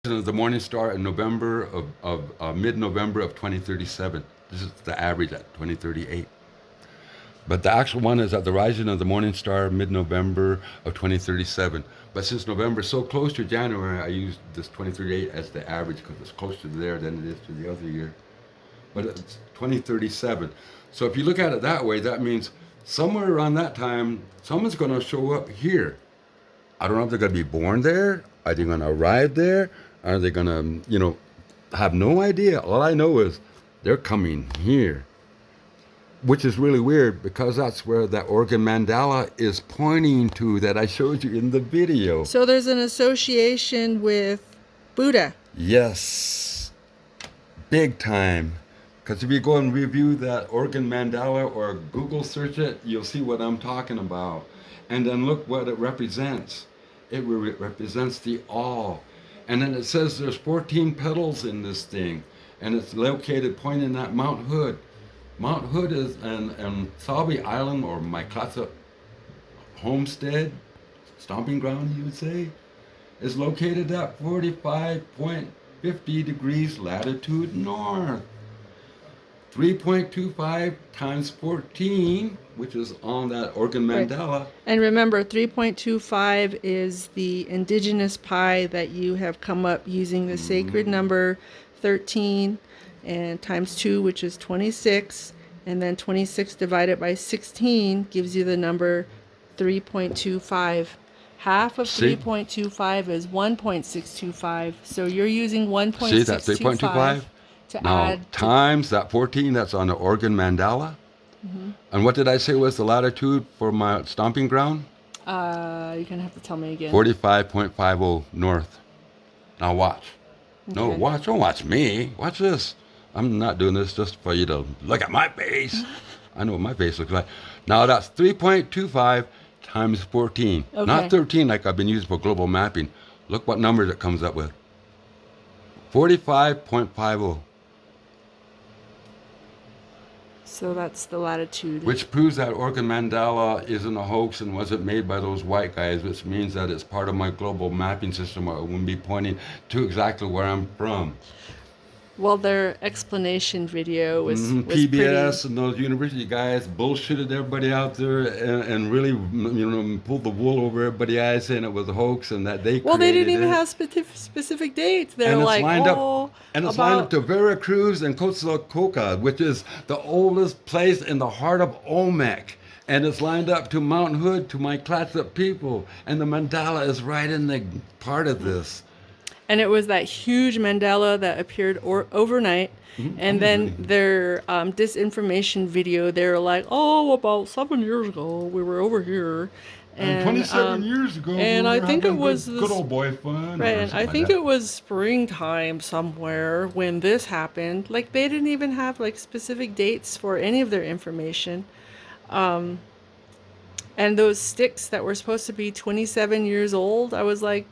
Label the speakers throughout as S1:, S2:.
S1: of the morning star in November of mid-November of 2037. This is the average at 2038. But the actual one is at the rising of the morning star mid-November of 2037. But since November is so close to January, I use this 2038 as the average because it's closer to there than it is to the other year. But it's 2037. So if you look at it that way, that means somewhere around that time, someone's going to show up here. I don't know if they're going to be born there. Are they going to arrive there? Are they going to, have no idea. All I know is they're coming here, which is really weird because that's where that Oregon mandala is pointing to that I showed you in the video.
S2: So there's an association with Buddha.
S1: Yes, big time. Because if you go and review that Oregon mandala or Google search it, you'll see what I'm talking about. And then look what it represents. It represents the all. And then it says there's 14 petals in this thing. And it's located pointing at Mount Hood. Mount Hood is in Salvi Island, or my Caltsop homestead, stomping ground you would say, is located at 45.50 degrees latitude north. 3.25 times 14, which is on that Oregon mandala.
S2: Right. And remember, 3.25 is the indigenous pi that you have come up using the sacred number 13 and times 2, which is 26. And then 26 divided by 16 gives you the number 3.25. Half of 3.25 is 1.625. So you're using 1.625.
S1: See that 3.25?
S2: To
S1: now,
S2: add
S1: times that 14 that's on the Oregon mandala. Mm-hmm. And what did I say was the latitude for my stomping ground?
S2: You're going to have to tell me again.
S1: 45.50 north. Now watch.
S2: Okay.
S1: No, watch. Don't watch me. Watch this. I'm not doing this just for you to look at my face. I know what my face looks like. Now that's 3.25 times 14.
S2: Okay.
S1: Not 13 like I've been using for global mapping. Look what numbers it comes up with. 45.50.
S2: So that's the latitude.
S1: Which proves that Oregon mandala isn't a hoax and wasn't made by those white guys, which means that it's part of my global mapping system where it wouldn't be pointing to exactly where I'm from.
S2: Well, their explanation video was
S1: PBS
S2: pretty...
S1: and those university guys bullshitted everybody out there and really, pulled the wool over everybody's eyes saying it was a hoax and that they
S2: Well, they didn't
S1: created
S2: even
S1: it.
S2: have specific dates. They're
S1: And it's
S2: like,
S1: lined
S2: oh,
S1: up, and it's lined up to Veracruz and Coatzacoalcos, which is the oldest place in the heart of Olmec. And it's lined up to Mount Hood, to my Clatsop people. And the mandala is right in the part of this.
S2: And it was that huge mandala that appeared overnight. Mm-hmm. And then their disinformation video, they were like, oh, about 7 years ago, we were over here.
S1: And 27 years ago,
S2: and
S1: we were
S2: I think it was
S1: good old boy fun.
S2: Right, and I think it was springtime somewhere when this happened. Like, they didn't even have like specific dates for any of their information. And those sticks that were supposed to be 27 years old, I was like,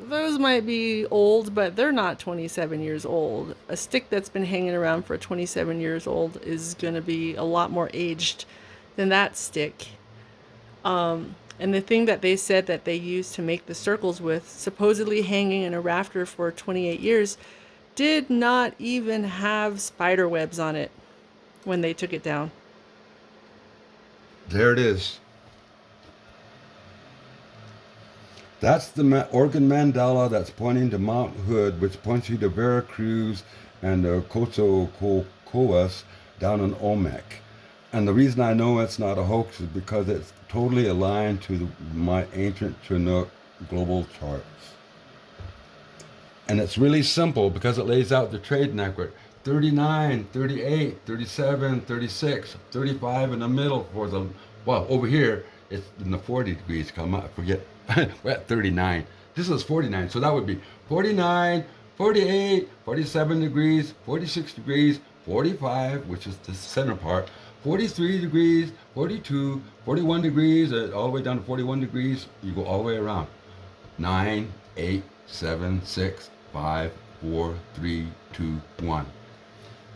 S2: those might be old, but they're not 27 years old. A stick that's been hanging around for 27 years old is going to be a lot more aged than that stick. And the thing that they said that they used to make the circles with, supposedly hanging in a rafter for 28 years, did not even have spider webs on it when they took it down.
S1: There it is. That's the Oregon mandala that's pointing to Mount Hood, which points you to Veracruz and Coatzacoalcos down in Olmec. And the reason I know it's not a hoax is because it's totally aligned to my ancient Chinook global charts. And it's really simple because it lays out the trade network. 39, 38, 37, 36, 35 in the middle for the, well, over here, it's in the 40 degrees, I forget. We're at 39. This is 49, so that would be 49, 48, 47 degrees, 46 degrees, 45, which is the center part, 43 degrees, 42, 41 degrees, all the way down to 41 degrees. You go all the way around. 9, 8, 7, 6, 5, 4, 3, 2, 1.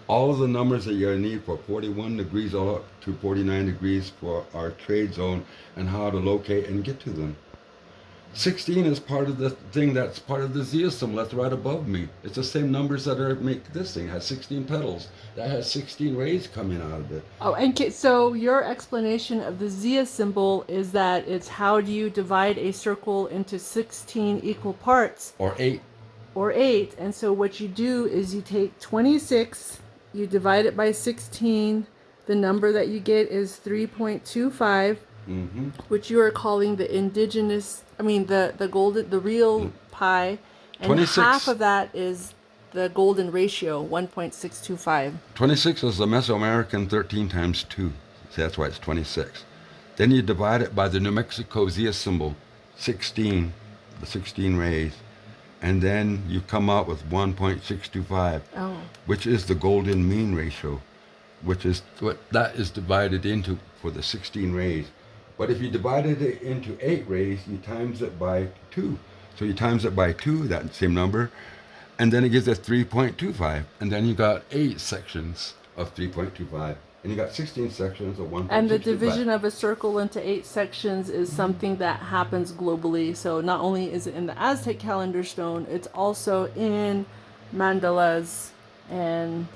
S1: All of the numbers that you need for 41 degrees all up to 49 degrees for our trade zone and how to locate and get to them. 16 is part of the thing that's part of the Zia symbol that's right above me. It's the same numbers that are make this thing. It has 16 petals. That has 16 rays coming out of it.
S2: Oh, and so your explanation of the Zia symbol is that it's how do you divide a circle into 16 equal parts
S1: Or 8.
S2: or 8. And so what you do is you take 26, you divide it by 16. The number that you get is 3.25, which you are calling the indigenous, the golden, the real pi. And
S1: 26.
S2: half of that is the golden ratio, 1.625.
S1: 26 is the Mesoamerican 13 times 2. See, that's why it's 26. Then you divide it by the New Mexico Zia symbol, 16, the 16 rays. And then you come out with 1.625, which is the golden mean ratio, which is what that is divided into for the 16 rays. But if you divided it into 8 rays, you times it by 2. So you times it by 2, that same number, and then it gives us 3.25. And then you got 8 sections of 3.25. And you got 16 sections of 1.625.
S2: And the division of a circle into 8 sections is something that happens globally. So not only is it in the Aztec calendar stone, it's also in mandalas and